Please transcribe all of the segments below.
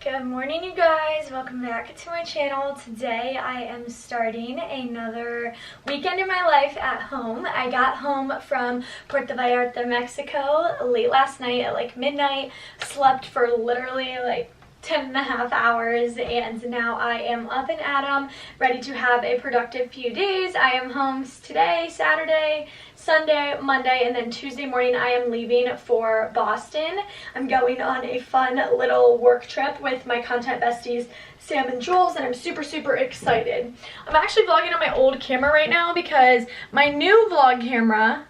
Good morning, you guys. Welcome back to my channel. Today I am starting another weekend in my life at home. I got home from Puerto Vallarta, Mexico late last night at like midnight, slept for literally like 10.5 hours, and now I am up and at 'em, ready to have a productive few days. I am home today, Saturday, Sunday, Monday, and then Tuesday morning I am leaving for Boston. I'm going on a fun little work trip with my content besties, Sam and Jules, and I'm super excited. I'm actually vlogging on my old camera right now because my new vlog camera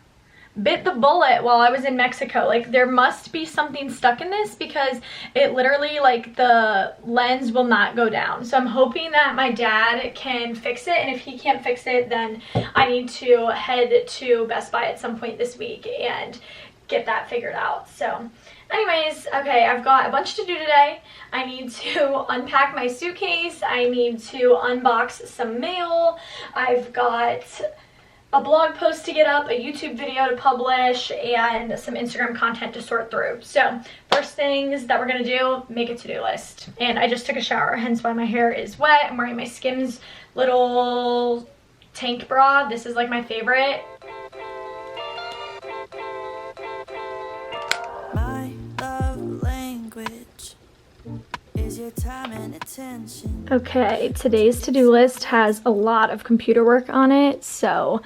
bit the bullet while I was in Mexico. Like, there must be something stuck in this because it literally, like, the lens will not go down. So I'm hoping that my dad can fix it, and if he can't fix it, then I need to head to Best Buy at some point this week and get that figured out. So anyways, okay, I've got a bunch to do today. I need to unpack my suitcase. I need to unbox some mail. I've got a blog post to get up, a YouTube video to publish, and some Instagram content to sort through. So first things that we're gonna do, make a to-do list. And I just took a shower, hence why my hair is wet. I'm wearing my Skims little tank bra. This is like my favorite. My love language is your time and attention. Okay, today's to-do list has a lot of computer work on it, so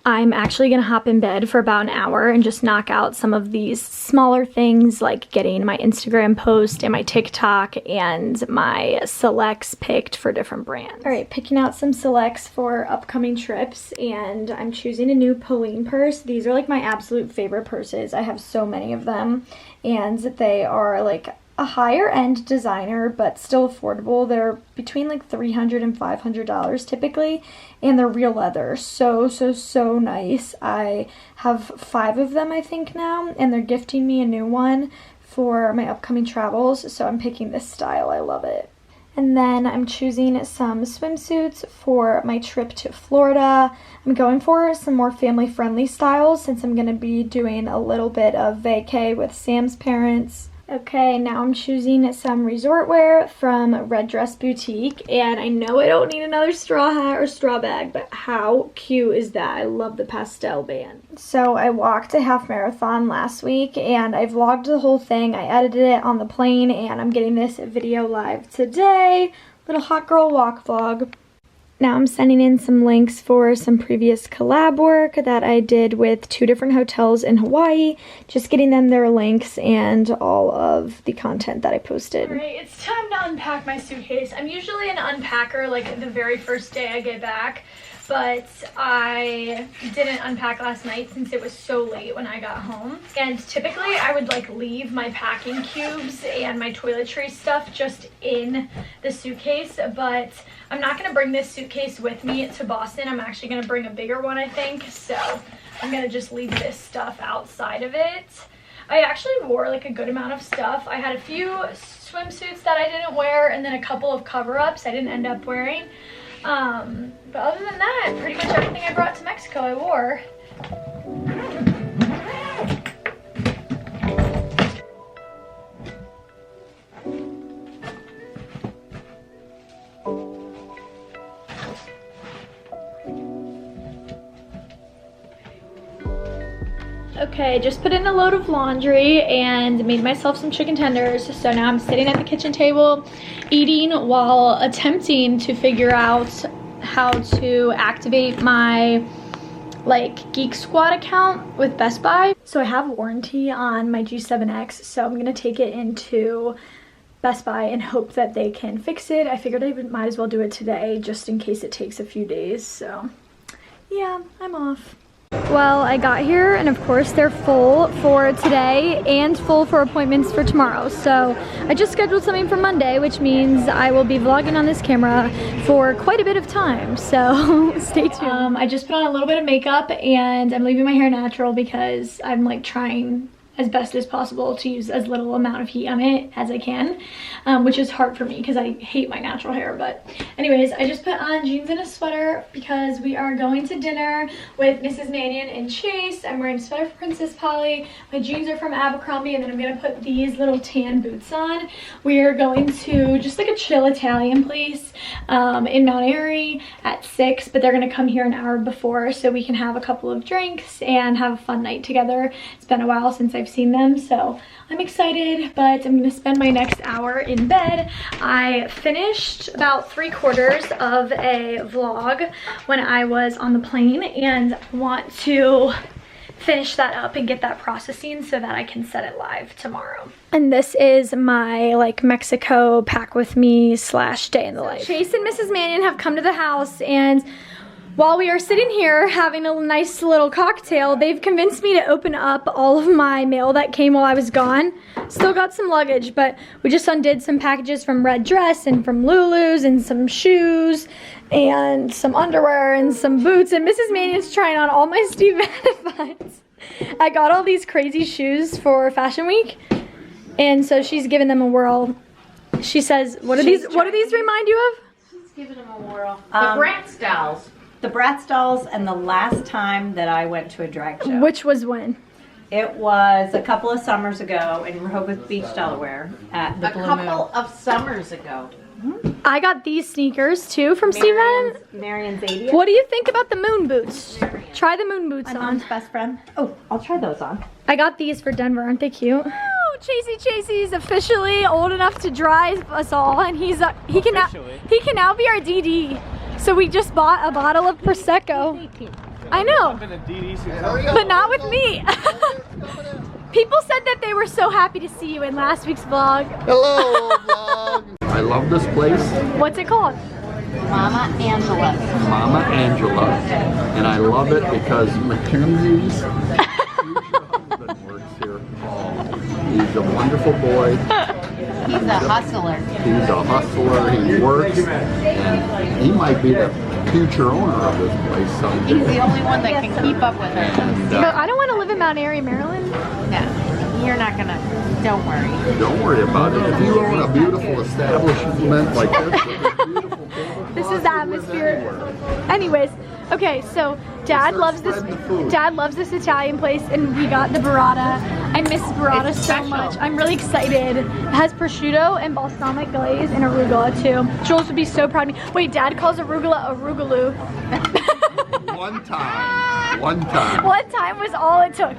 I'm actually gonna hop in bed for about an hour and just knock out some of these smaller things, like getting my Instagram post and my TikTok and my selects picked for different brands. All right, picking out some selects for upcoming trips, and I'm choosing a new Pauline purse. These are like my absolute favorite purses. I have so many of them, and they are like a higher end designer but still affordable. They're between like $300 and $500 typically, and they're real leather. So nice. I have 5 of them I think now, and they're gifting me a new one for my upcoming travels, so I'm picking this style. I love it. And then I'm choosing some swimsuits for my trip to Florida. I'm going for some more family-friendly styles since I'm gonna be doing a little bit of vacay with Sam's parents. Okay, now I'm choosing some resort wear from Red Dress Boutique, and I know I don't need another straw hat or straw bag, but how cute is that? I love the pastel band. So I walked a half marathon last week, and I vlogged the whole thing. I edited it on the plane, and I'm getting this video live today. Little hot girl walk vlog. Now I'm sending in some links for some previous collab work that I did with 2 different hotels in Hawaii. Just getting them their links and all of the content that I posted. Alright, it's time to unpack my suitcase. I'm usually an unpacker like the very first day I get back, but I didn't unpack last night since it was so late when I got home. And typically I would like leave my packing cubes and my toiletry stuff just in the suitcase, but I'm not gonna bring this suitcase with me to Boston. I'm actually gonna bring a bigger one, I think. So I'm gonna just leave this stuff outside of it. I actually wore like a good amount of stuff. I had a few swimsuits that I didn't wear, and then a couple of cover-ups I didn't end up wearing. But other than that, pretty much everything I brought to Mexico I wore. Okay, just put in a load of laundry and made myself some chicken tenders. So now I'm sitting at the kitchen table eating while attempting to figure out how to activate my like Geek Squad account with Best Buy. So I have warranty on my G7X, so I'm gonna take it into Best Buy and hope that they can fix it. I figured I might as well do it today just in case it takes a few days. So yeah, I'm off. Well, I got here and of course they're full for today and full for appointments for tomorrow. So I just scheduled something for Monday, which means I will be vlogging on this camera for quite a bit of time. So stay tuned. I just put on a little bit of makeup and I'm leaving my hair natural because I'm like trying as best as possible to use as little amount of heat on it as I can, which is hard for me because I hate my natural hair. But anyways, I just put on jeans and a sweater because we are going to dinner with Mrs. Mannion and Chase. I'm wearing a sweater for Princess Polly. My jeans are from Abercrombie, and then I'm gonna put these little tan boots on. We are going to just like a chill Italian place in Mount Airy at 6, but they're gonna come here an hour before so we can have a couple of drinks and have a fun night together. It's been a while since I've seen them, so I'm excited, but I'm gonna spend my next hour in bed. I finished about 3/4 of a vlog when I was on the plane, and want to finish that up and get that processing so that I can set it live tomorrow. And this is my like Mexico pack with me / day in the life. Chase and Mrs. Mannion have come to the house, and while we are sitting here having a nice little cocktail, they've convinced me to open up all of my mail that came while I was gone. Still got some luggage, but we just undid some packages from Red Dress and from Lulu's and some shoes and some underwear and some boots. And Mrs. Mannion's trying on all my Steve Madden. I got all these crazy shoes for Fashion Week, and so she's giving them a whirl. She says, what do these remind you of? She's giving them a whirl. The Bratz dolls. The Bratz dolls, and the last time that I went to a drag show. Which was when? It was a couple of summers ago in Rehoboth Beach, Delaware, at the Blue Moon. A couple of summers ago. I got these sneakers too from Steve Madden. Marion's 80th. What do you think about the moon boots? Try the moon boots My on. mom's best friend. Oh, I'll try those on. I got these for Denver. Aren't they cute? Oh, Chasey's officially old enough to drive us all, and he can now be our DD. So we just bought a bottle of Prosecco. I know, but not with me. People said that they were so happy to see you in last week's vlog. Hello, vlog. I love this place. What's it called? Mama Angela. Mama Angela. And I love it because MCKENZ's future husband works here. He's a wonderful boy. He's a hustler. He's a hustler. He works. And he might be the future owner of this place someday. He's the only one that can keep up with her. And, But I don't want to live in Mount Airy, Maryland. No, you're not gonna. Don't worry. don't worry about it. If you own a beautiful establishment like this, with a beautiful table, This is the atmosphere. Anyways, okay, so Dad loves this. Dad loves this Italian place, and we got the burrata. I miss burrata so much. I'm really excited. It has prosciutto and balsamic glaze and arugula too. Jules would be so proud of me. Wait, Dad calls arugula arugaloo. One time. One time. One time was all it took.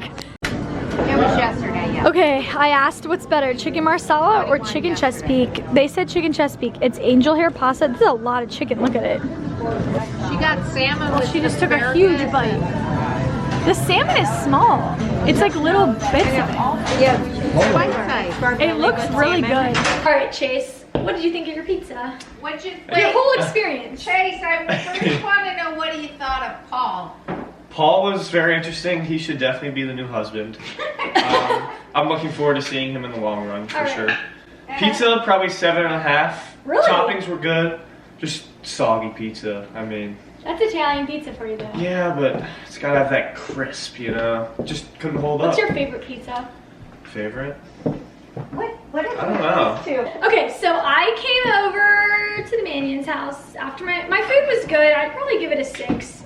It was yesterday, yeah. Okay, I asked what's better, chicken marsala or chicken Chesapeake. They said chicken Chesapeake. It's angel hair pasta. This is a lot of chicken. Look at it. She got salmon. Well, she just took a huge bite. The salmon is small. It's like little bits of it. Yeah, quite nice. It looks really good. All right, Chase, what did you think of your pizza? What'd you think? Your whole experience. Chase, I first want to know what you thought of Paul. Paul was very interesting. He should definitely be the new husband. I'm looking forward to seeing him in the long run, for sure. Pizza, probably 7.5. Really? Toppings were good. Just soggy pizza. I mean. That's Italian pizza for you, though. Yeah, but it's gotta have that crisp, you know? Just couldn't hold up. What's your favorite pizza? Favorite? What is I don't know. Okay, so I came over to the Mannion's house after my food was good. I'd probably give it a 6.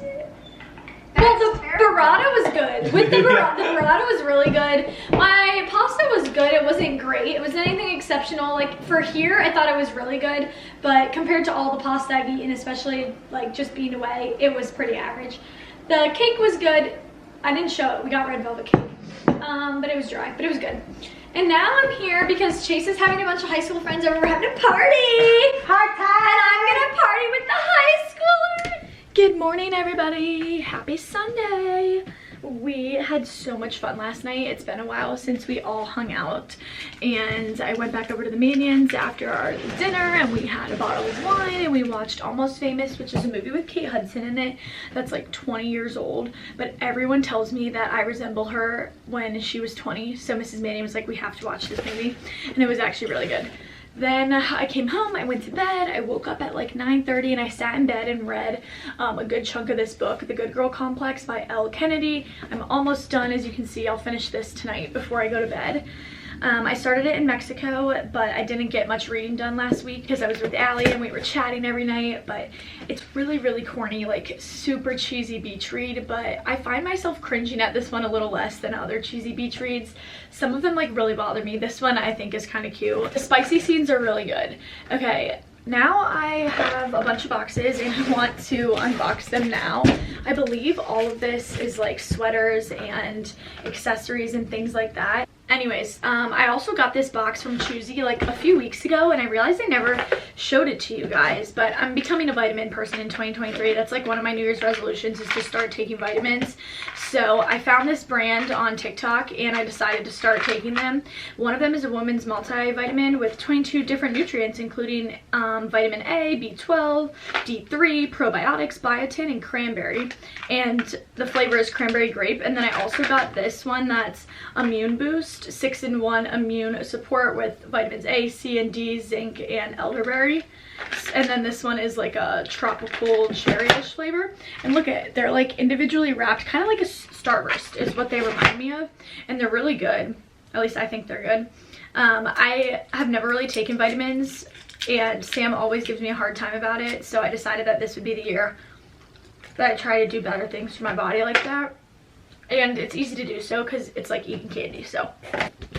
Well, the burrata was good. With the burrata was really good. My pasta was good. It wasn't great. It wasn't anything exceptional. Like for here, I thought it was really good. But compared to all the pasta I've eaten, especially like just being away, it was pretty average. The cake was good. I didn't show it. We got red velvet cake. But it was dry, but it was good. And now I'm here because Chase is having a bunch of high school friends over. We're having a party. Hard time. And I'm gonna party with the high schoolers. Good morning, everybody. Happy Sunday. We had so much fun last night. It's been a while since we all hung out. And I went back over to the Mannions after our dinner and we had a bottle of wine and we watched Almost Famous, which is a movie with Kate Hudson in it that's like 20 years old. But everyone tells me that I resemble her when she was 20. So Mrs. Mannion was like, we have to watch this movie. And it was actually really good. Then I came home, I went to bed, I woke up at like 9:30 and I sat in bed and read a good chunk of this book, The Good Girl Complex by Elle Kennedy. I'm almost done, as you can see. I'll finish this tonight before I go to bed. I started it in Mexico, but I didn't get much reading done last week because I was with Allie and we were chatting every night, but it's really, really corny, like super cheesy beach read, but I find myself cringing at this one a little less than other cheesy beach reads. Some of them like really bother me. This one I think is kind of cute. The spicy scenes are really good. Okay. Now I have a bunch of boxes and I want to unbox them now. I believe all of this is like sweaters and accessories and things like that. Anyways, I also got this box from Choosy like a few weeks ago and I realized I never showed it to you guys, but I'm becoming a vitamin person in 2023. That's like one of my New Year's resolutions, is to start taking vitamins. So I found this brand on TikTok and I decided to start taking them. One of them is a woman's multivitamin with 22 different nutrients, including vitamin A, B12, D3, probiotics, biotin, and cranberry. And the flavor is cranberry grape. And then I also got this one that's Immune Boost, 6-in-1 immune support with vitamins A, C, and D, zinc, and elderberry. And then this one is like a tropical cherry-ish flavor. And look at it, they're like individually wrapped, kind of like a Starburst is what they remind me of. And they're really good. At least I think they're good. I have never really taken vitamins and Sam always gives me a hard time about it. So I decided that this would be the year that I try to do better things for my body like that. And it's easy to do so because it's like eating candy. So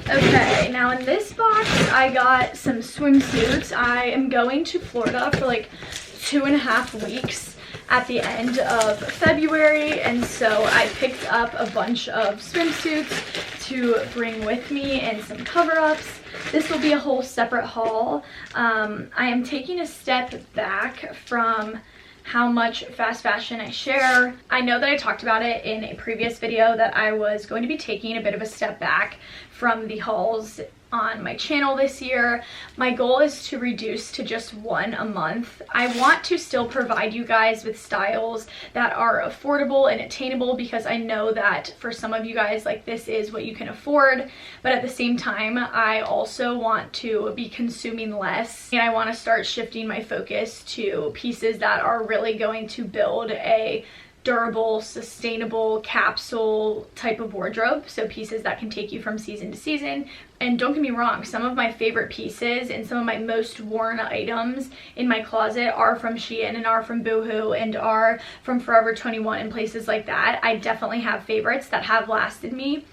okay, now in this box I got some swimsuits. I am going to Florida for like 2.5 weeks at the end of February, and so I picked up a bunch of swimsuits to bring with me and some cover-ups. This will be a whole separate haul. I am taking a step back from how much fast fashion I share. I know that I talked about it in a previous video that I was going to be taking a bit of a step back from the hauls on my channel this year. My goal is to reduce to just one a month. I want to still provide you guys with styles that are affordable and attainable, because I know that for some of you guys, like, this is what you can afford, but at the same time I also want to be consuming less, and I want to start shifting my focus to pieces that are really going to build a durable, sustainable capsule type of wardrobe. So pieces that can take you from season to season. And don't get me wrong, some of my favorite pieces and some of my most worn items in my closet are from Shein and are from Boohoo and are from Forever 21 and places like that. I definitely have favorites that have lasted me.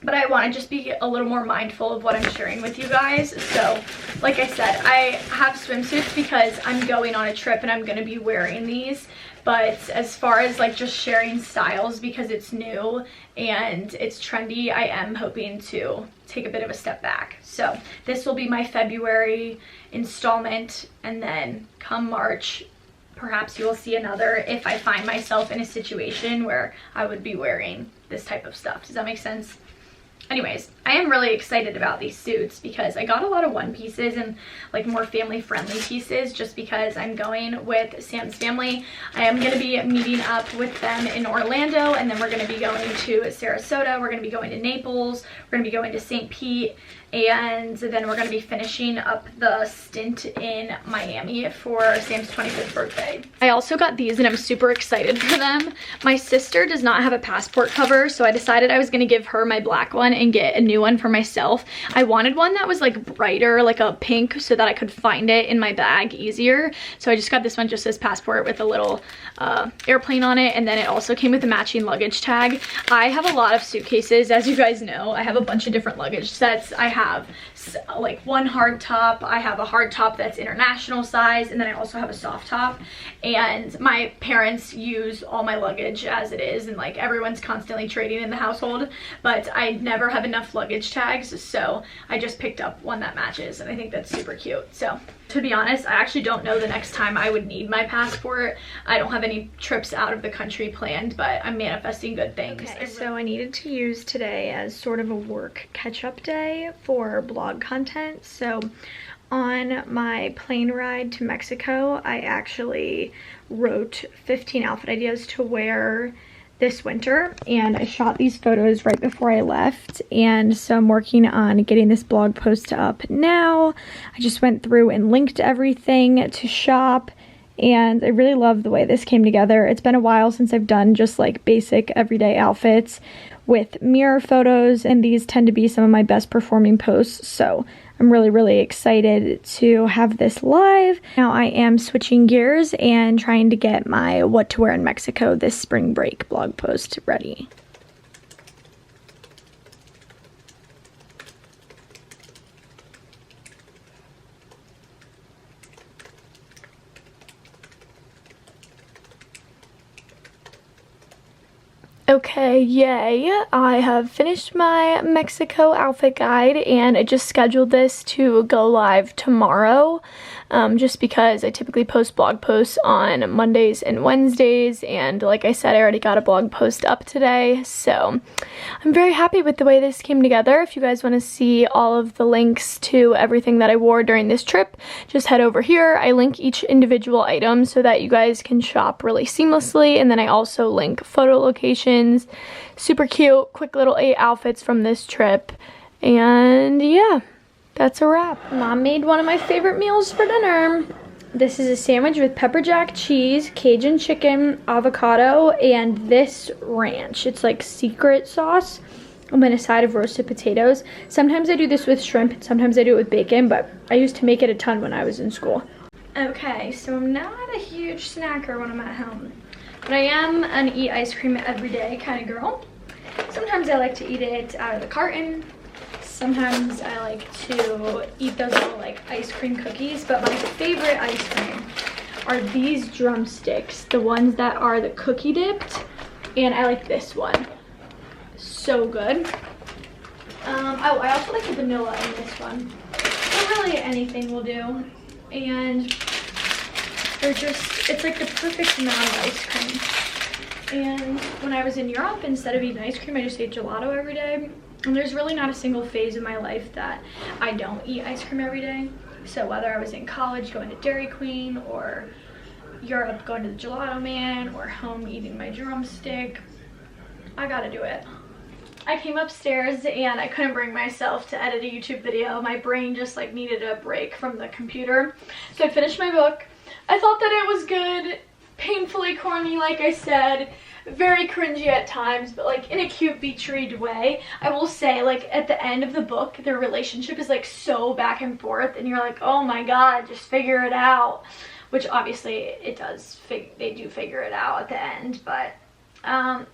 But I want to just be a little more mindful of what I'm sharing with you guys. So like I said, I have swimsuits because I'm going on a trip and I'm going to be wearing these. But as far as like just sharing styles because it's new and it's trendy, I am hoping to take a bit of a step back. So this will be my February installment, and then come March, perhaps you will see another if I find myself in a situation where I would be wearing this type of stuff. Does that make sense? Anyways, I am really excited about these suits because I got a lot of one pieces and like more family friendly pieces just because I'm going with Sam's family. I am going to be meeting up with them in Orlando, and then we're going to be going to Sarasota. We're going to be going to Naples. We're going to be going to St. Pete. And then we're going to be finishing up the stint in Miami for Sam's 25th birthday. I also got these and I'm super excited for them. My sister does not have a passport cover, so I decided I was going to give her my black one and get a new one for myself. I wanted one that was like brighter, like a pink, so that I could find it in my bag easier. So I just got this one just as passport with a little airplane on it, and then it also came with a matching luggage tag. I have a lot of suitcases, as you guys know. I have a bunch of different luggage sets. I have like one hard top, I have a hard top that's international size, and then I also have a soft top. And my parents use all my luggage as it is, and like everyone's constantly trading in the household, but I never have enough luggage tags, so I just picked up one that matches, and I think that's super cute. So to be honest, I actually don't know the next time I would need my passport. I don't have any trips out of the country planned, but I'm manifesting good things. Okay, so I needed to use today as sort of a work catch-up day for blog content. So on my plane ride to Mexico, I actually wrote 15 outfit ideas to wear this winter, and I shot these photos right before I left, and so I'm working on getting this blog post up now. I just went through and linked everything to shop, and I really love the way this came together. It's been a while since I've done just like basic everyday outfits with mirror photos, and these tend to be some of my best performing posts, so I'm really excited to have this live. Now I am switching gears and trying to get my what to wear in Mexico this spring break blog post ready. Okay, yay. I have finished my Mexico outfit guide, and I just scheduled this to go live tomorrow, just because I typically post blog posts on Mondays and Wednesdays, and like I said, I already got a blog post up today, so I'm very happy with the way this came together. If you guys want to see all of the links to everything that I wore during this trip, just head over here. I link each individual item so that you guys can shop really seamlessly, and then I also link photo locations. Super cute, quick little 8 outfits from this trip, and yeah, that's a wrap. Mom made one of my favorite meals for dinner. This is a sandwich with pepper jack cheese, Cajun chicken, avocado, and this ranch. It's like secret sauce, and then a side of roasted potatoes. Sometimes I do this with shrimp, and sometimes I do it with bacon, but I used to make it a ton when I was in school. Okay, so I'm not a huge snacker when I'm at home, but I am an eat ice cream every day kind of girl. Sometimes I like to eat it out of the carton. Sometimes I like to eat those little like ice cream cookies, but my favorite ice cream are these drumsticks, the ones that are the cookie dipped, and I like this one. So good. Oh, I also like the vanilla in this one. But really anything will do. And they're just, it's like the perfect amount of ice cream. And when I was in Europe, instead of eating ice cream, I just ate gelato every day. And there's really not a single phase of my life that I don't eat ice cream every day. So whether I was in college going to Dairy Queen, or Europe going to the Gelato Man, or home eating my drumstick, I gotta do it. I came upstairs and I couldn't bring myself to edit a YouTube video. My brain just like needed a break from the computer. So I finished my book. I thought that it was good, painfully corny like I said, very cringy at times, but like in a cute beach read way. I will say, like at the end of the book, their relationship is like so back and forth, and you're like, oh my god, just figure it out. Which obviously it does, they do figure it out at the end, but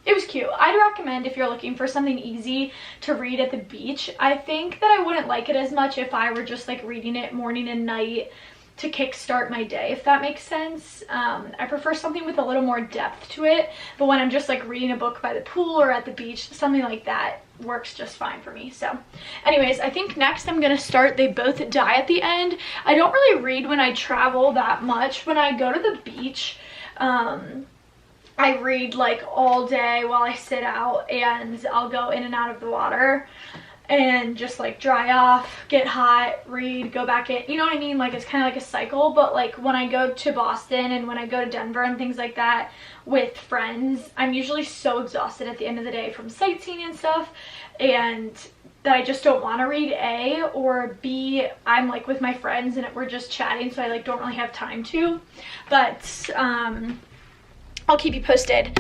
it was cute. I'd recommend if you're looking for something easy to read at the beach. I think that I wouldn't like it as much if I were just like reading it morning and night to kickstart my day, if that makes sense. I prefer something with a little more depth to it, but when I'm just like reading a book by the pool or at the beach, something like that works just fine for me. So anyways, I think next I'm gonna start They Both Die at the End. I don't really read when I travel that much. When I go to the beach, I read like all day while I sit out, and I'll go in and out of the water and just like dry off, get hot, read, go back in, you know what I mean? Like it's kind of like a cycle. But like when I go to Boston and when I go to Denver and things like that with friends, I'm usually so exhausted at the end of the day from sightseeing and stuff, and that I just don't want to read, A, or B, I'm like with my friends and we're just chatting, so I like don't really have time to. But I'll keep you posted.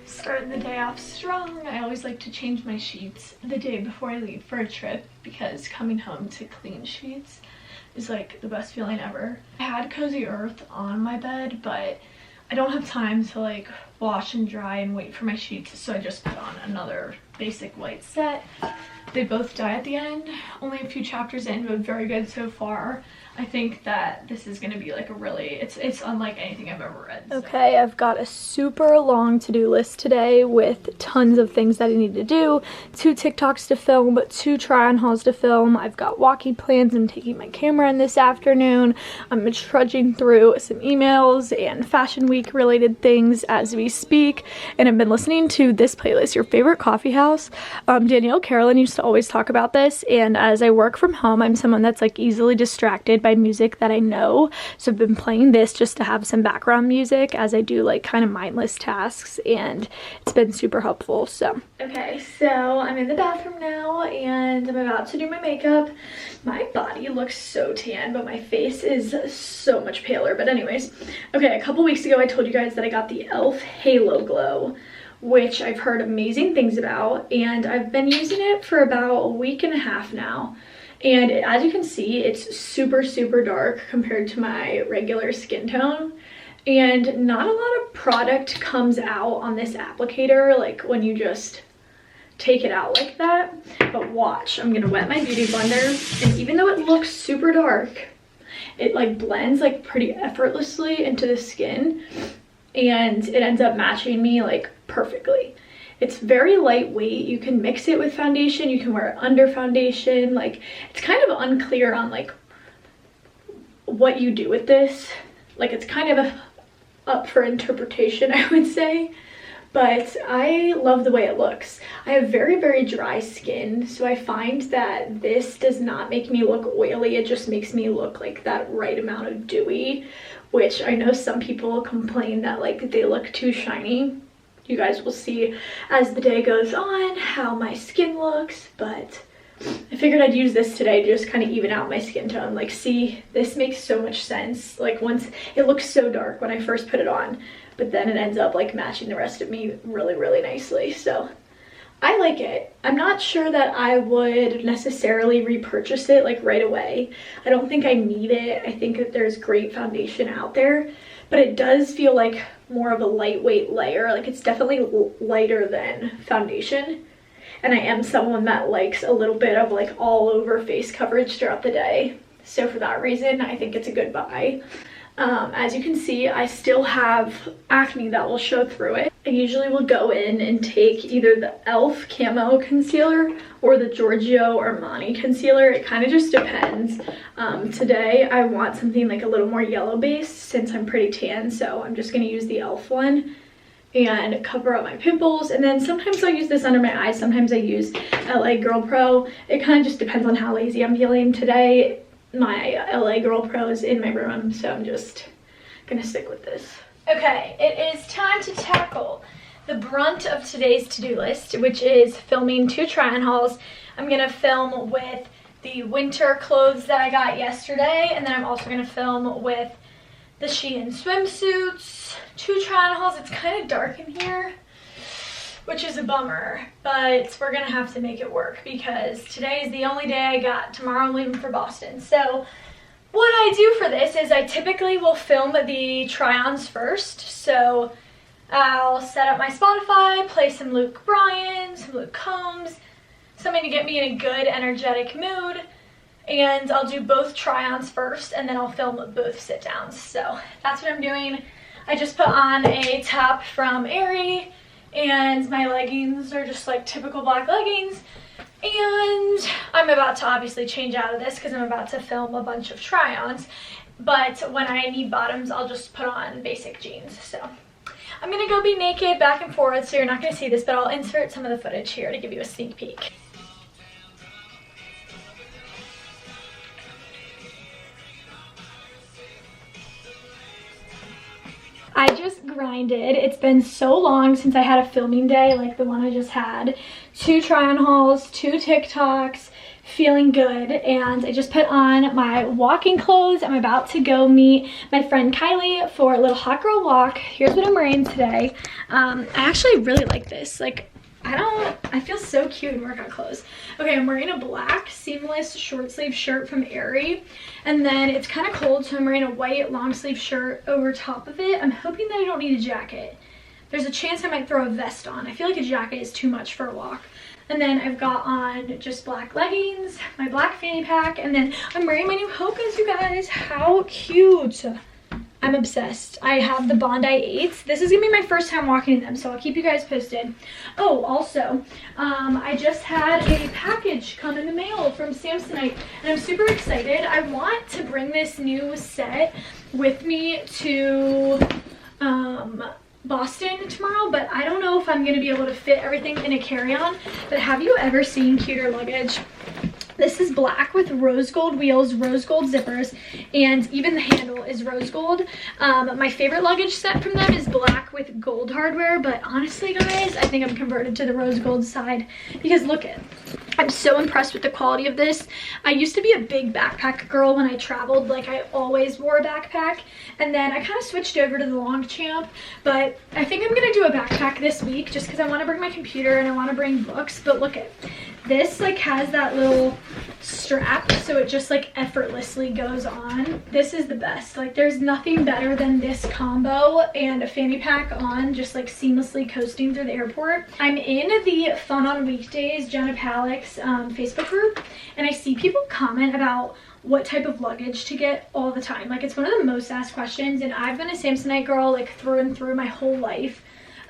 Starting the day off strong. I always like to change my sheets the day before I leave for a trip, because coming home to clean sheets is like the best feeling ever. I had Cozy Earth on my bed, but I don't have time to like wash and dry and wait for my sheets, so I just put on another basic white set. They both die at the end. Only a few chapters in, but very good so far. I think that this is gonna be like a really, it's unlike anything I've ever read. So. Okay, I've got a super long to-do list today with tons of things that I need to do. 2 TikToks to film, 2 try-on hauls to film. I've got walking plans. I'm taking my camera in this afternoon. I'm trudging through some emails and Fashion Week related things as we speak. And I've been listening to this playlist, Your Favorite Coffee House. Danielle Carolyn used to always talk about this, and as I work from home, I'm someone that's like easily distracted by music that I know, so I've been playing this just to have some background music as I do like kind of mindless tasks, and it's been super helpful. So okay, so I'm in the bathroom now and I'm about to do my makeup. My body looks so tan, but my face is so much paler. But anyways, okay, a couple weeks ago I told you guys that I got the e.l.f. Halo Glow, which I've heard amazing things about, and I've been using it for about a week and a half now. And as you can see, it's super, super dark compared to my regular skin tone. And not a lot of product comes out on this applicator, like when you just take it out like that. But watch, I'm gonna wet my beauty blender, and even though it looks super dark, it like blends like pretty effortlessly into the skin, and it ends up matching me like perfectly. It's very lightweight. You can mix it with foundation, you can wear it under foundation. Like, it's kind of unclear on like what you do with this. Like, it's kind of up for interpretation, I would say. But I love the way it looks. I have very, very dry skin, so I find that this does not make me look oily. It just makes me look like that right amount of dewy, which I know some people complain that like they look too shiny. You guys will see as the day goes on how my skin looks, but I figured I'd use this today to just kind of even out my skin tone. Like, see, this makes so much sense. Like, once it looks so dark when I first put it on, but then it ends up like matching the rest of me really, really nicely. So I like it. I'm not sure that I would necessarily repurchase it like right away. I don't think I need it. I think that there's great foundation out there, but it does feel like more of a lightweight layer. Like, it's definitely lighter than foundation. And I am someone that likes a little bit of like all over face coverage throughout the day. So for that reason, I think it's a good buy. As you can see, I still have acne that will show through it. I usually will go in and take either the e.l.f. Camo Concealer or the Giorgio Armani Concealer. It kind of just depends. Today, I want something like a little more yellow based since I'm pretty tan, so I'm just going to use the e.l.f. one and cover up my pimples. And then sometimes I'll use this under my eyes. Sometimes I use LA Girl Pro. It kind of just depends on how lazy I'm feeling. Today, my LA Girl Pro is in my room, so I'm just gonna stick with this. Okay, it is time to tackle the brunt of today's to-do list, which is filming 2 try-on hauls. I'm gonna film with the winter clothes that I got yesterday, and then I'm also gonna film with the Shein swimsuits. 2 try-on hauls. It's kind of dark in here, which is a bummer, but we're gonna have to make it work because today is the only day I got. Tomorrow I'm leaving for Boston. So what I do for this is I typically will film the try-ons first. So I'll set up my Spotify, play some Luke Bryan, some Luke Combs, something to get me in a good, energetic mood. And I'll do both try-ons first, and then I'll film both sit-downs. So that's what I'm doing. I just put on a top from Aerie, and my leggings are just like typical black leggings. And I'm about to obviously change out of this because I'm about to film a bunch of try-ons. But when I need bottoms, I'll just put on basic jeans. So I'm gonna go be naked back and forth, so you're not gonna see this, but I'll insert some of the footage here to give you a sneak peek. I just grinded. It's been so long since I had a filming day like the one I just had. 2 try-on hauls, 2 TikToks, feeling good. And I just put on my walking clothes. I'm about to go meet my friend Kylie for a little hot girl walk. Here's what I'm wearing today. I actually really like this. Like, I feel so cute in workout clothes. Okay, I'm wearing a black seamless short sleeve shirt from Aerie, and then it's kind of cold, so I'm wearing a white long sleeve shirt over top of it. I'm hoping that I don't need a jacket. There's a chance I might throw a vest on. I feel like a jacket is too much for a walk. And then I've got on just black leggings, my black fanny pack, and then I'm wearing my new Hokas, you guys. How cute. I'm obsessed. I have the Bondi 8s. This is gonna be my first time walking in them, so I'll keep you guys posted. Oh, also, I just had a package come in the mail from Samsonite, and I'm super excited. I want to bring this new set with me to Boston tomorrow, but I don't know if I'm gonna be able to fit everything in a carry-on. But have you ever seen cuter luggage? This is black with rose gold wheels, rose gold zippers, and even the handle is rose gold. My favorite luggage set from them is black with gold hardware, but honestly, guys, I think I'm converted to the rose gold side because look at, I'm so impressed with the quality of this. I used to be a big backpack girl when I traveled, like I always wore a backpack, and then I kind of switched over to the Longchamp, but I think I'm gonna do a backpack this week just because I want to bring my computer and I want to bring books. But look at this, like has that little strap, so it just like effortlessly goes on. This is the best. Like there's nothing better than this combo and a fanny pack on, just like seamlessly coasting through the airport. I'm in the Fun on Weekdays Jenna Palik's Facebook group, and I see people comment about what type of luggage to get all the time. Like it's one of the most asked questions, and I've been a Samsonite girl like through and through my whole life.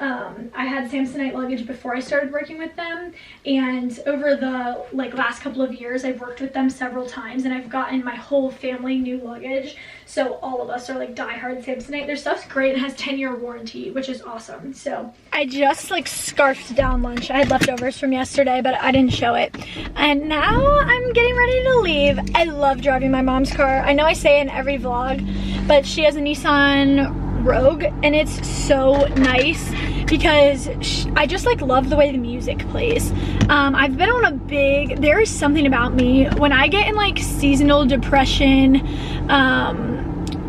I had Samsonite luggage before I started working with them, and over the like last couple of years I've worked with them several times, and I've gotten my whole family new luggage, so all of us are like diehard Samsonite. Their stuff's great and has 10-year warranty, which is awesome. So I just like scarfed down lunch. I had leftovers from yesterday, but I didn't show it, and now I'm getting ready to leave. I love driving my mom's car. I know I say it in every vlog, but she has a Nissan Rogue, and it's so nice because I just like love the way the music plays. I've been on a big, there is something about me when I get in like seasonal depression,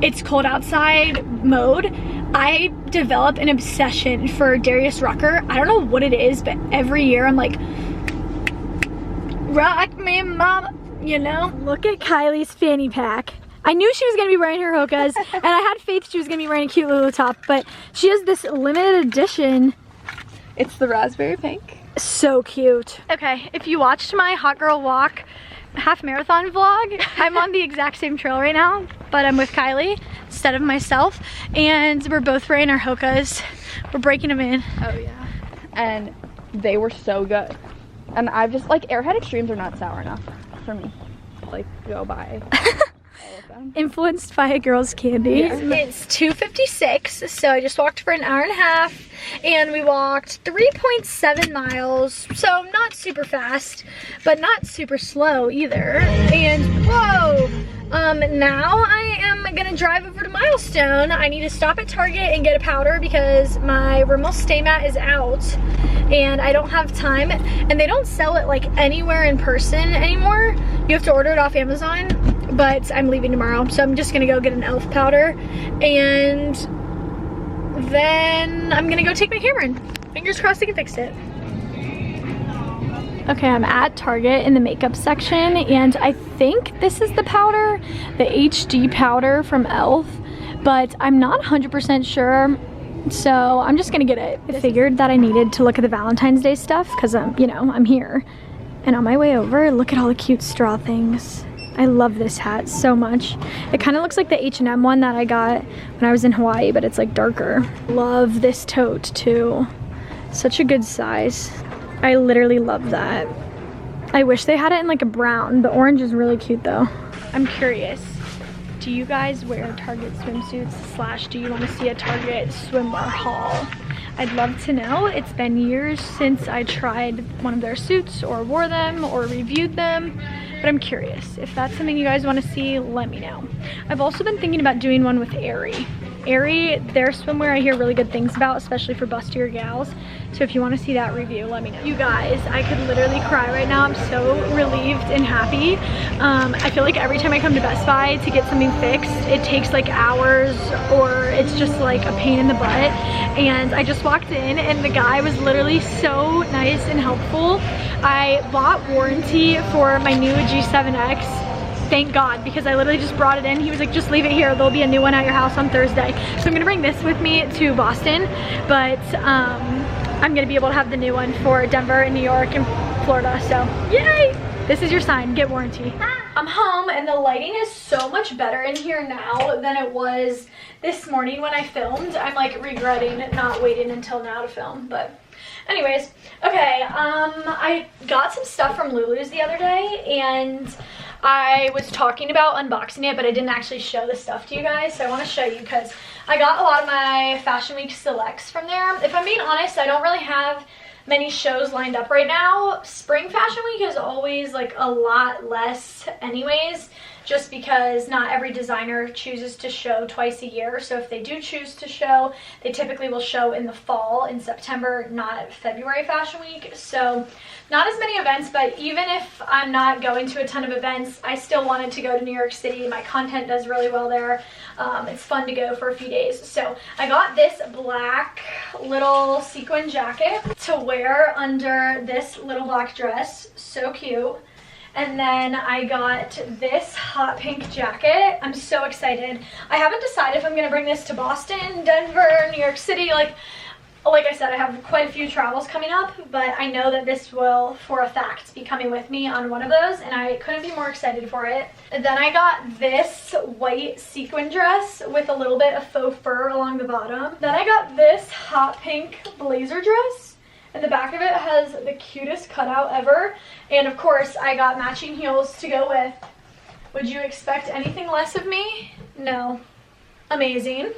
it's cold outside mode, I develop an obsession for Darius Rucker. I don't know what it is, but every year I'm like, rock me mama, you know? Look at Kylie's fanny pack. I knew she was gonna be wearing her Hokas, and I had faith she was gonna be wearing a cute little top, but she has this limited edition. It's the raspberry pink. So cute. Okay, if you watched my Hot Girl Walk half marathon vlog, I'm on the exact same trail right now, but I'm with Kylie instead of myself, and we're both wearing our Hokas. We're breaking them in. Oh yeah. And they were so good. And I've just, like, Airhead Extremes are not sour enough for me. Like, go buy. Influenced by a girl's candy. Yeah. It's 2:56, so I just walked for an hour and a half, and we walked 3.7 miles, so not super fast, but not super slow either. And whoa, now I am gonna drive over to Milestone. I need to stop at Target and get a powder because my Rimmel Stay Matte is out, and I don't have time, and they don't sell it like anywhere in person anymore. You have to order it off Amazon. But I'm leaving tomorrow, so I'm just gonna go get an e.l.f. powder, and then I'm gonna go take my camera in. Fingers crossed I can fix it. Okay, I'm at Target in the makeup section, and I think this is the powder, the HD powder from e.l.f., but I'm not 100% sure, so I'm just gonna get it. I figured that I needed to look at the Valentine's Day stuff, because you know, I'm here. And on my way over, look at all the cute straw things. I love this hat so much. It kind of looks like the H&M one that I got when I was in Hawaii, but it's like darker. Love this tote too. Such a good size. I literally love that. I wish they had it in like a brown. The orange is really cute though. I'm curious, do you guys wear Target swimsuits / do you want to see a Target swimwear haul? I'd love to know. It's been years since I tried one of their suits or wore them or reviewed them. But I'm curious. If that's something you guys want to see, let me know. I've also been thinking about doing one with Aerie. Aerie, their swimwear I hear really good things about, especially for bustier gals. So if you want to see that review, let me know. You guys, I could literally cry right now. I'm so relieved and happy. I feel like every time I come to Best Buy to get something fixed, it takes like hours or it's just like a pain in the butt. And I just walked in and the guy was literally so nice and helpful. I bought warranty for my new G7X. Thank God, because I literally just brought it in. He was like, just leave it here. There'll be a new one at your house on Thursday. So I'm gonna bring this with me to Boston, but I'm gonna be able to have the new one for Denver and New York and Florida, so yay! This is your sign, get warranty. I'm home and the lighting is so much better in here now than it was this morning when I filmed. I'm like regretting not waiting until now to film, but anyways, okay, I got some stuff from Lulu's the other day and I was talking about unboxing it, but I didn't actually show the stuff to you guys, so I want to show you because I got a lot of my Fashion Week selects from there. If I'm being honest, I don't really have many shows lined up right now. Spring Fashion Week is always like a lot less anyways, just because not every designer chooses to show twice a year. So if they do choose to show, they typically will show in the fall, in September, not February Fashion Week. So not as many events, but even if I'm not going to a ton of events, I still wanted to go to New York City. My content does really well there. It's fun to go for a few days. So I got this black little sequin jacket to wear under this little black dress. So cute. And then I got this hot pink jacket. I'm so excited. I haven't decided if I'm gonna bring this to Boston, Denver, New York City. Like I said, I have quite a few travels coming up, but I know that this will, for a fact, be coming with me on one of those, and I couldn't be more excited for it. And then I got this white sequin dress with a little bit of faux fur along the bottom. Then I got this hot pink blazer dress, and the back of it has the cutest cutout ever. And of course, I got matching heels to go with. Would you expect anything less of me? No. Amazing.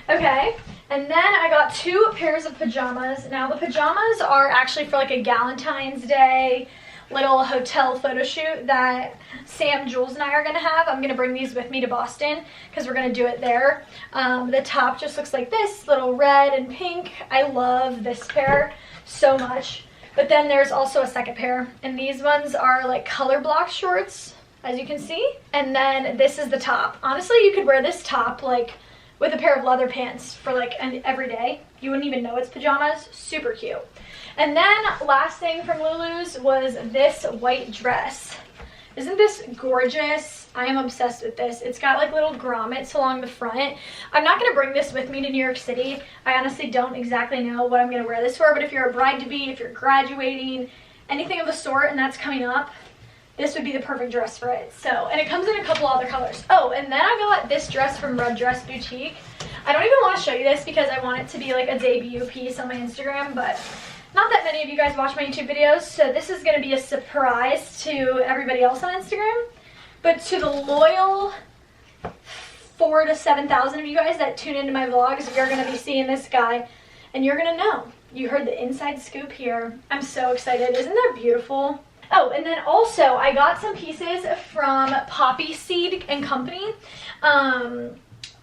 Okay. And then I got 2 pairs of pajamas. Now the pajamas are actually for like a Galentine's Day little hotel photo shoot that Sam, Jules, and I are gonna have. I'm gonna bring these with me to Boston because we're gonna do it there. The top just looks like this, little red and pink. I love this pair so much. But then there's also a second pair, and these ones are like color block shorts, as you can see. And then this is the top. Honestly, you could wear this top like with a pair of leather pants for like every day. You wouldn't even know it's pajamas. Super cute. And then last thing from Lulu's was this white dress. Isn't this gorgeous? I am obsessed with this. It's got like little grommets along the front. I'm not gonna bring this with me to New York City. I honestly don't exactly know what I'm gonna wear this for, but if you're a bride-to-be, if you're graduating, anything of the sort, and that's coming up, this would be the perfect dress for it. So, and it comes in a couple other colors. Oh, and then I got this dress from Red Dress Boutique. I don't even want to show you this because I want it to be like a debut piece on my Instagram, but not that many of you guys watch my YouTube videos, so this is going to be a surprise to everybody else on Instagram. But to the loyal 4,000 to 7,000 of you guys that tune into my vlogs, you're going to be seeing this guy, and you're going to know. You heard the inside scoop here. I'm so excited. Isn't that beautiful? Oh, and then also I got some pieces from Poppy Seed and Company.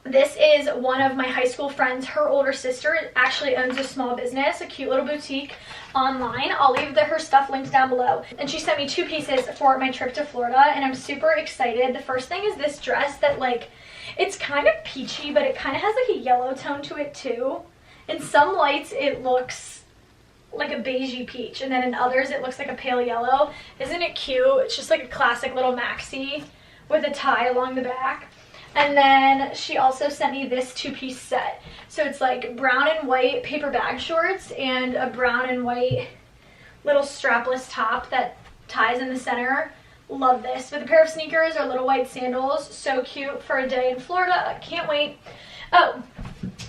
This is one of my high school friends. Her older sister actually owns a small business, a cute little boutique online. I'll leave her stuff linked down below. And she sent me 2 pieces for my trip to Florida, and I'm super excited. The first thing is this dress that like, it's kind of peachy, but it kind of has like a yellow tone to it too. In some lights it looks like a beigey peach, and then in others it looks like a pale yellow. Isn't it cute? It's just like a classic little maxi with a tie along the back. And then she also sent me this 2-piece set. So it's like brown and white paper bag shorts and a brown and white little strapless top that ties in the center. Love this. With a pair of sneakers or little white sandals. So cute for a day in Florida. I can't wait. Oh,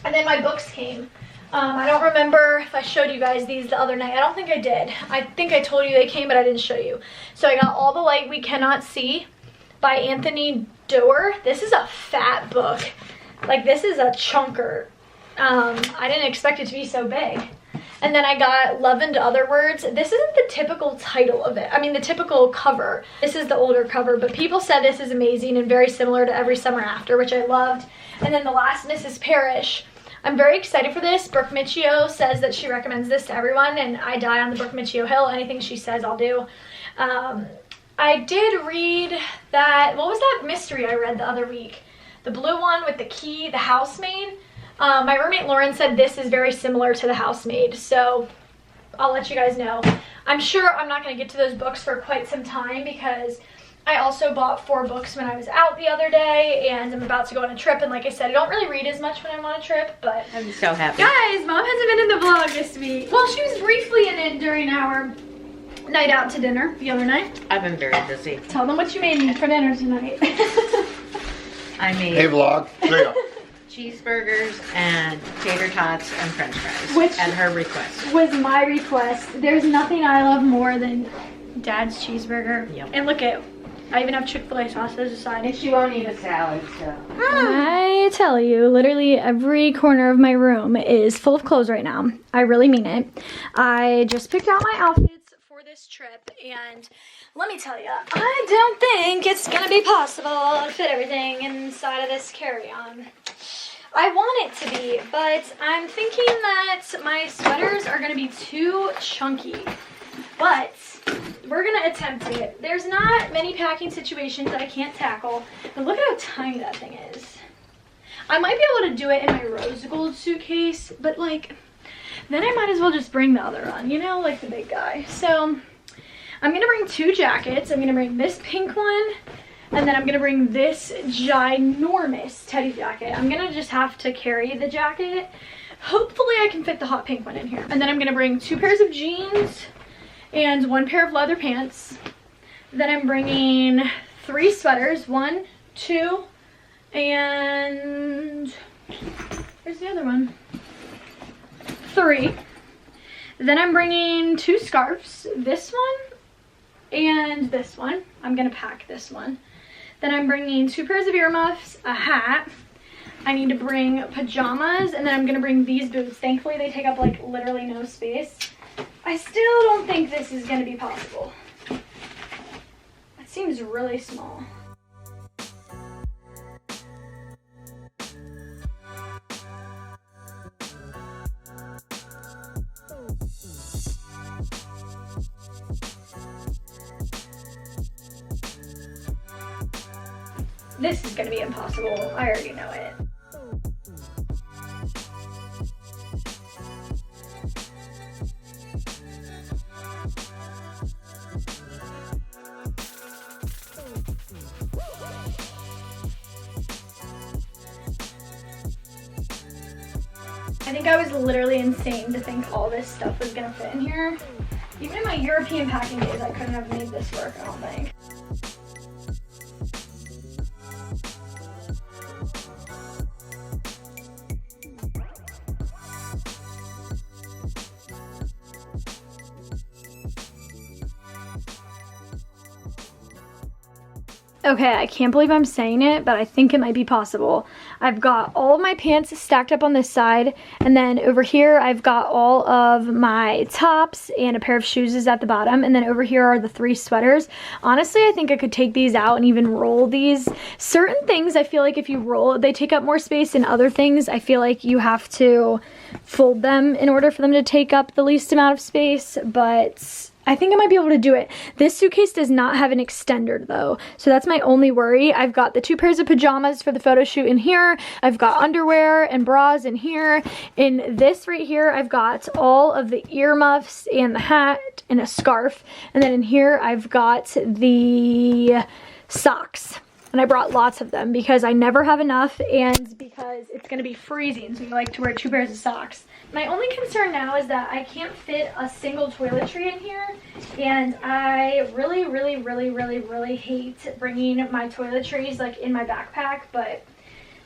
and then my books came. I don't remember if I showed you guys these the other night. I don't think I did. I think I told you they came, but I didn't show you. So I got All the Light We Cannot See by Anthony Doerr. This is a fat book. Like, this is a chunker. I didn't expect it to be so big. And then I got Love and Other Words. This isn't the typical title of it. I mean, the typical cover. This is the older cover, but people said this is amazing and very similar to Every Summer After, which I loved. And then the last Mrs. Parrish. I'm very excited for this. Brooke Michio says that she recommends this to everyone, and I die on the Brooke Michio hill. Anything she says, I'll do. I did read that, what was that mystery I read the other week? The blue one with the key, the housemaid. My roommate Lauren said this is very similar to The Housemaid, so I'll let you guys know. I'm sure I'm not going to get to those books for quite some time because I also bought 4 books when I was out the other day, and I'm about to go on a trip, and like I said, I don't really read as much when I'm on a trip, but I'm so happy. Guys, Mom hasn't been in the vlog this week. Well, she was briefly in it during our night out to dinner the other night. I've been very busy. Tell them what you made me for dinner tonight. I made Hey vlog, there you go. cheeseburgers and tater tots and french fries. Which at her request. was my request. There's nothing I love more than Dad's cheeseburger. Yep. And look at, I even have Chick-fil-A sauce as a side. And she won't eat a salad, so. I tell you, literally every corner of my room is full of clothes right now. I really mean it. I just picked out my outfits for this trip, and let me tell you, I don't think it's gonna be possible to fit everything inside of this carry-on. I want it to be, but I'm thinking that my sweaters are gonna be too chunky. But we're gonna attempt it. There's not many packing situations that I can't tackle, but look at how tiny that thing is. I might be able to do it in my rose gold suitcase, but like, then I might as well just bring the other one, you know, like the big guy. So I'm gonna bring 2 jackets. I'm gonna bring this pink one, and then I'm gonna bring this ginormous teddy jacket. I'm gonna just have to carry the jacket. Hopefully I can fit the hot pink one in here. And then I'm gonna bring 2 pairs of jeans and 1 pair of leather pants. Then I'm bringing 3 sweaters, 1, 2, and where's the other one? 3. Then I'm bringing 2 scarves, this one and this one. I'm gonna pack this one. Then I'm bringing 2 pairs of earmuffs, a hat. I need to bring pajamas, and then I'm gonna bring these boots. Thankfully they take up like literally no space. I still don't think this is gonna be possible. That seems really small. This is gonna be impossible. I already know it. I think I was literally insane to think all this stuff was gonna fit in here. Even in my European packing days, I couldn't have made this work, I don't think. Okay, I can't believe I'm saying it, but I think it might be possible. I've got all of my pants stacked up on this side, and then over here I've got all of my tops and a pair of shoes is at the bottom, and then over here are the 3 sweaters. Honestly, I think I could take these out and even roll these. Certain things I feel like if you roll, they take up more space, and other things I feel like you have to fold them in order for them to take up the least amount of space, but I think I might be able to do it. This suitcase does not have an extender though, so that's my only worry. I've got the 2 pairs of pajamas for the photo shoot in here. I've got underwear and bras in here. In this right here, I've got all of the earmuffs and the hat and a scarf. And then in here, I've got the socks. And I brought lots of them because I never have enough and because it's gonna be freezing, so I like to wear 2 pairs of socks. My only concern now is that I can't fit a single toiletry in here, and I really hate bringing my toiletries like in my backpack, but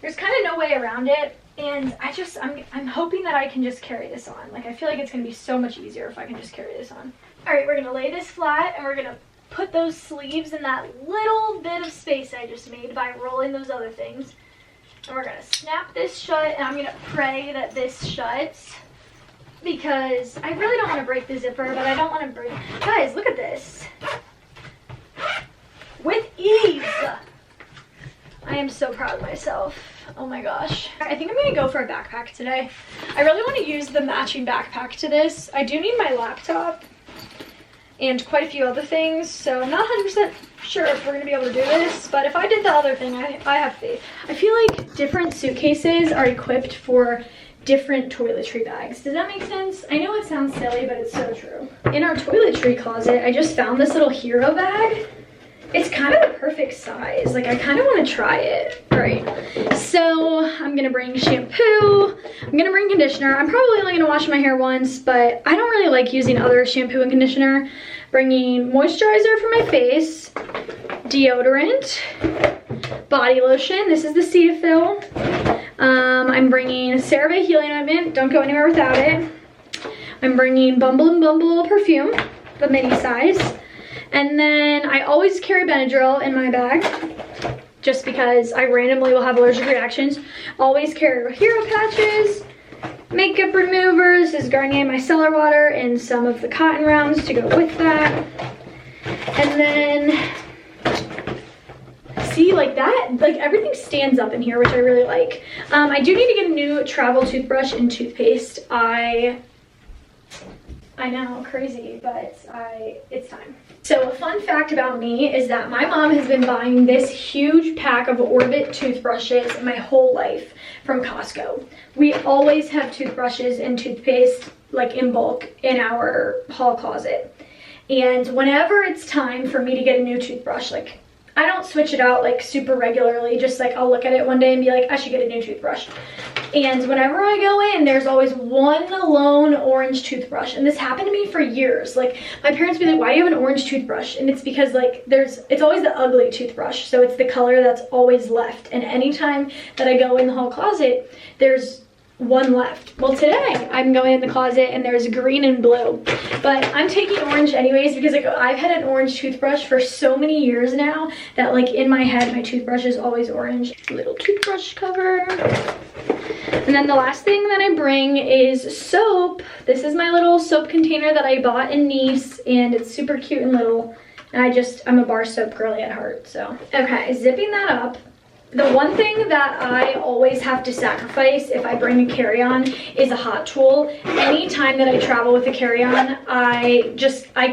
there's kind of no way around it, and I'm hoping that I can just carry this on. Like, I feel like it's gonna be so much easier if I can just carry this on. All right, we're gonna lay this flat, and we're gonna put those sleeves in that little bit of space I just made by rolling those other things. And we're gonna snap this shut, and I'm gonna pray that this shuts. because I really don't want to break the zipper, but I don't want to break. Guys, look at this. With ease. I am so proud of myself. Oh my gosh. I think I'm gonna go for a backpack today. I really want to use the matching backpack to this. I do need my laptop and quite a few other things, so I'm not 100% sure if we're gonna be able to do this, but if I did the other thing, I have faith. I feel like different suitcases are equipped for different toiletry bags. Does that make sense? I know it sounds silly, but it's so true. In our toiletry closet, I just found this little hero bag. It's kind of the perfect size. Like, I kind of want to try it. All right, so I'm gonna bring shampoo. I'm gonna bring conditioner. I'm probably only gonna wash my hair once, but I don't really like using other shampoo and conditioner. Bringing moisturizer for my face, deodorant, body lotion. This is the Cetaphil. I'm bringing CeraVe healing ointment. Don't go anywhere without it. I'm bringing Bumble and Bumble perfume, the mini size. And then I always carry Benadryl in my bag, just because I randomly will have allergic reactions. Always carry hero patches, makeup removers, this is Garnier micellar water, and some of the cotton rounds to go with that. And then, see, like that, like everything stands up in here, which I really like. I do need to get a new travel toothbrush and toothpaste. I know, crazy, but it's time. So a fun fact about me is that my mom has been buying this huge pack of Orbit toothbrushes my whole life from Costco. We always have toothbrushes and toothpaste like in bulk in our hall closet. And whenever it's time for me to get a new toothbrush, like I don't switch it out like super regularly, just like I'll look at it one day and be like, I should get a new toothbrush. And whenever I go in, there's always one lone orange toothbrush. And this happened to me for years. Like my parents would be like, why do you have an orange toothbrush? And it's because like it's always the ugly toothbrush. So it's the color that's always left. And anytime that I go in the hall closet, there's one left. Well, today I'm going in the closet and there's green and blue, but I'm taking orange anyways because like I've had an orange toothbrush for so many years now that like in my head my toothbrush is always orange. Little toothbrush cover. And then the last thing that I bring is soap. This is my little soap container that I bought in Nice, and it's super cute and little, and I'm a bar soap girly at heart. So okay, zipping that up. The one thing that I always have to sacrifice if I bring a carry-on is a hot tool. Anytime that I travel with a carry-on, I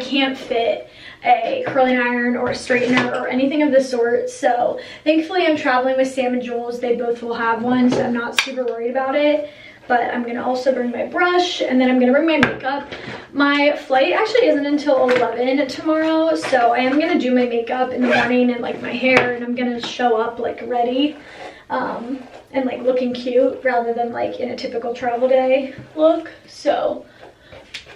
can't fit a curling iron or a straightener or anything of the sort. So thankfully I'm traveling with Sam and Jules. They both will have one, so I'm not super worried about it. But I'm gonna also bring my brush, and then I'm gonna bring my makeup. My flight actually isn't until 11 tomorrow, so I am gonna do my makeup in the morning and like my hair, and I'm gonna show up like ready and like looking cute rather than like in a typical travel day look. So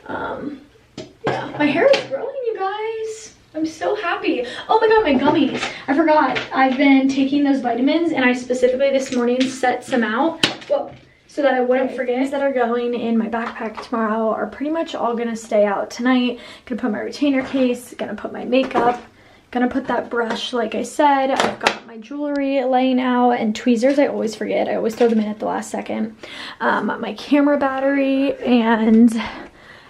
yeah, my hair is growing, you guys. I'm so happy. Oh my god, my gummies. I forgot. I've been taking those vitamins, and I specifically this morning set some out. Whoa. So that I wouldn't forget. Things that are going in my backpack tomorrow are pretty much all gonna stay out tonight. Gonna put my retainer case, gonna put my makeup, gonna put that brush like I said. I've got my jewelry laying out, and tweezers I always forget. I always throw them in at the last second. My camera battery, and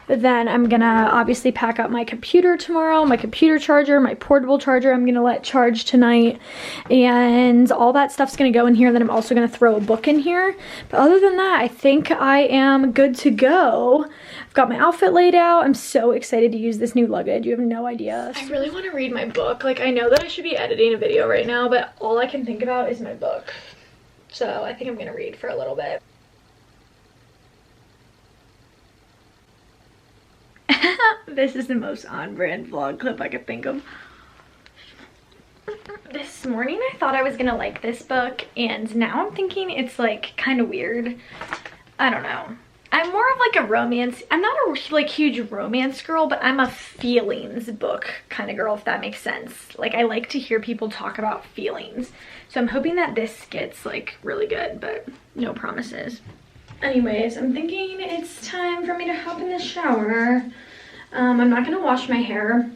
then I'm gonna obviously pack up my computer tomorrow, my computer charger, my portable charger I'm gonna let charge tonight, and all that stuff's gonna go in here. Then I'm also gonna throw a book in here. But other than that, I think I am good to go. I've got my outfit laid out. I'm so excited to use this new luggage. You have no idea. I really want to read my book. Like, I know that I should be editing a video right now, but all I can think about is my book. So I think I'm gonna read for a little bit. This is the most on-brand vlog clip I could think of. This morning I thought I was gonna like this book, and now I'm thinking it's like kind of weird. I don't know. I'm more of like a romance. I'm not a like huge romance girl, but I'm a feelings book kind of girl, if that makes sense. Like, I like to hear people talk about feelings. So I'm hoping that this gets like really good, but no promises. Anyways, I'm thinking it's time for me to hop in the shower. I'm not gonna wash my hair.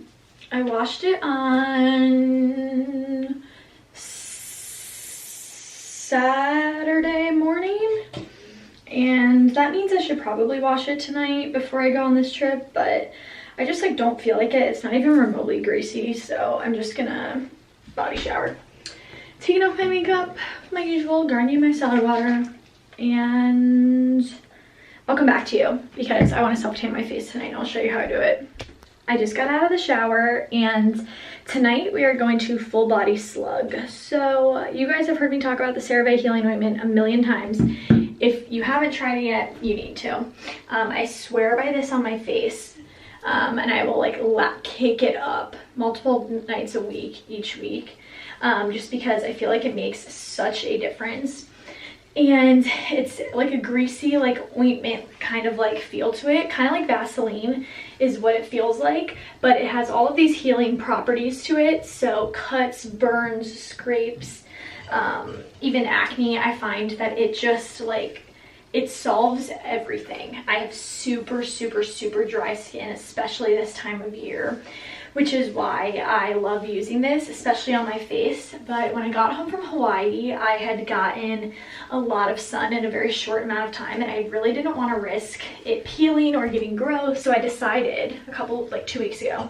I washed it on Saturday morning, and that means I should probably wash it tonight before I go on this trip, but I just like don't feel like it. It's not even remotely greasy, so I'm just gonna body shower. Taking off my makeup, my usual, garnishing my salad water, and I'll come back to you because I want to self-tan my face tonight and I'll show you how I do it. I just got out of the shower and tonight we are going to full body slug. So you guys have heard me talk about the CeraVe Healing Ointment a million times. If you haven't tried it yet, you need to. I swear by this on my face, and I will like kick it up multiple nights a week, each week, just because I feel like it makes such a difference. And it's like a greasy like ointment kind of like feel to it, kind of like Vaseline is what it feels like, but it has all of these healing properties to it. So cuts, burns, scrapes, even acne, I find that it just like, it solves everything. I have super dry skin, especially this time of year, which is why I love using this, especially on my face. But when I got home from Hawaii, I had gotten a lot of sun in a very short amount of time, and I really didn't want to risk it peeling or getting gross. So I decided like 2 weeks ago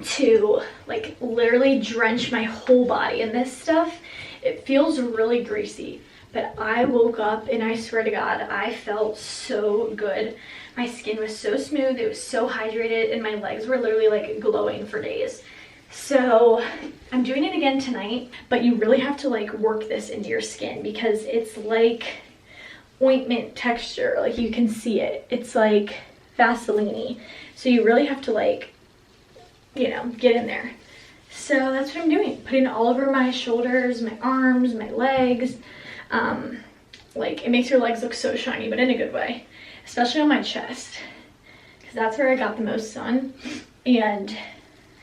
to like literally drench my whole body in this stuff. It feels really greasy, but I woke up and I swear to God, I felt so good. My skin was so smooth, it was so hydrated, and my legs were literally like glowing for days. So I'm doing it again tonight, but you really have to like work this into your skin because it's like ointment texture. Like you can see it. It's like Vaseline-y. So you really have to like, you know, get in there. So that's what I'm doing. Putting it all over my shoulders, my arms, my legs. Like it makes your legs look so shiny, but in a good way. Especially on my chest, because that's where I got the most sun, and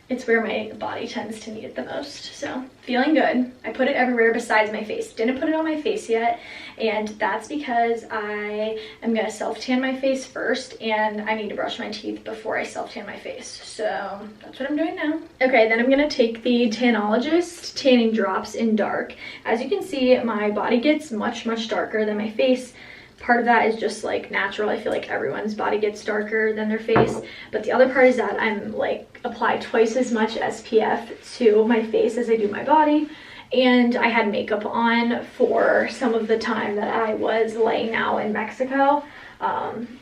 it's where my body tends to need it the most. So feeling good. I put it everywhere besides my face. Didn't put it on my face yet, and that's because I am gonna self-tan my face first, and I need to brush my teeth before I self-tan my face. So that's what I'm doing now. Okay, then I'm gonna take the Tanologist tanning drops in dark. As you can see, my body gets much darker than my face. Part of that is just like natural. I feel like everyone's body gets darker than their face, but the other part is that I'm like apply twice as much SPF to my face as I do my body. And I had makeup on for some of the time that I was laying out in Mexico,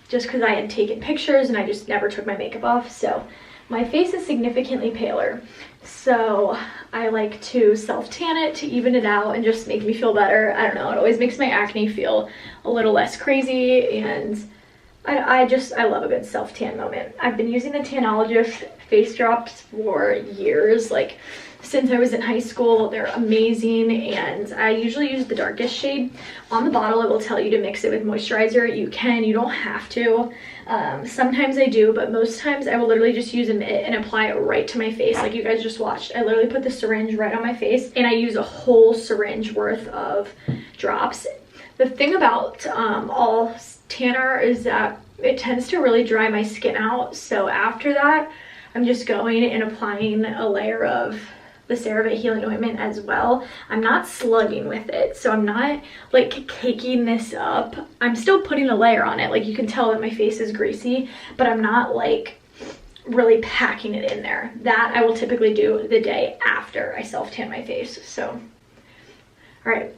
just because I had taken pictures and I just never took my makeup off. So my face is significantly paler, so I like to self-tan it to even it out and just make me feel better. I don't know, it always makes my acne feel a little less crazy, and I love a good self-tan moment. I've been using the Tanologist face drops for years, like since I was in high school. They're amazing, and I usually use the darkest shade. On the bottle it will tell you to mix it with moisturizer. You can, you don't have to. Sometimes I do, but most times I will literally just use a mitt and apply it right to my face like you guys just watched. I literally put the syringe right on my face and I use a whole syringe worth of drops. The thing about all tanner is that it tends to really dry my skin out, so after that I'm just going and applying a layer of the CeraVe Healing Ointment as well. I'm not slugging with it, so I'm not like caking this up. I'm still putting a layer on it. Like you can tell that my face is greasy, but I'm not like really packing it in there. That I will typically do the day after I self-tan my face. So, all right.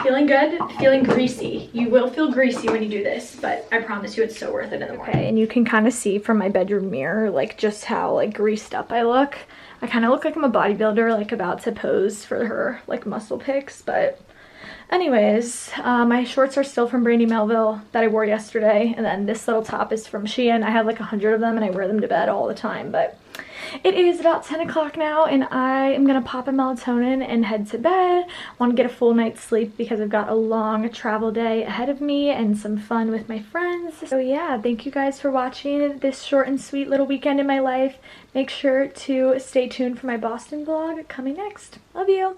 Feeling good, feeling greasy. You will feel greasy when you do this, but I promise you it's so worth it in the morning. Okay, and you can kind of see from my bedroom mirror like just how like greased up I look. I kind of look like I'm a bodybuilder, like about to pose for her like muscle pics. But anyways, my shorts are still from Brandy Melville that I wore yesterday, and then this little top is from Shein. I have like 100 of them and I wear them to bed all the time. But it is about 10 o'clock now, and I am gonna pop a melatonin and head to bed. Want to get a full night's sleep because I've got a long travel day ahead of me and some fun with my friends. So yeah, thank you guys for watching this short and sweet little weekend in my life. Make sure to stay tuned for my Boston vlog coming next. Love you.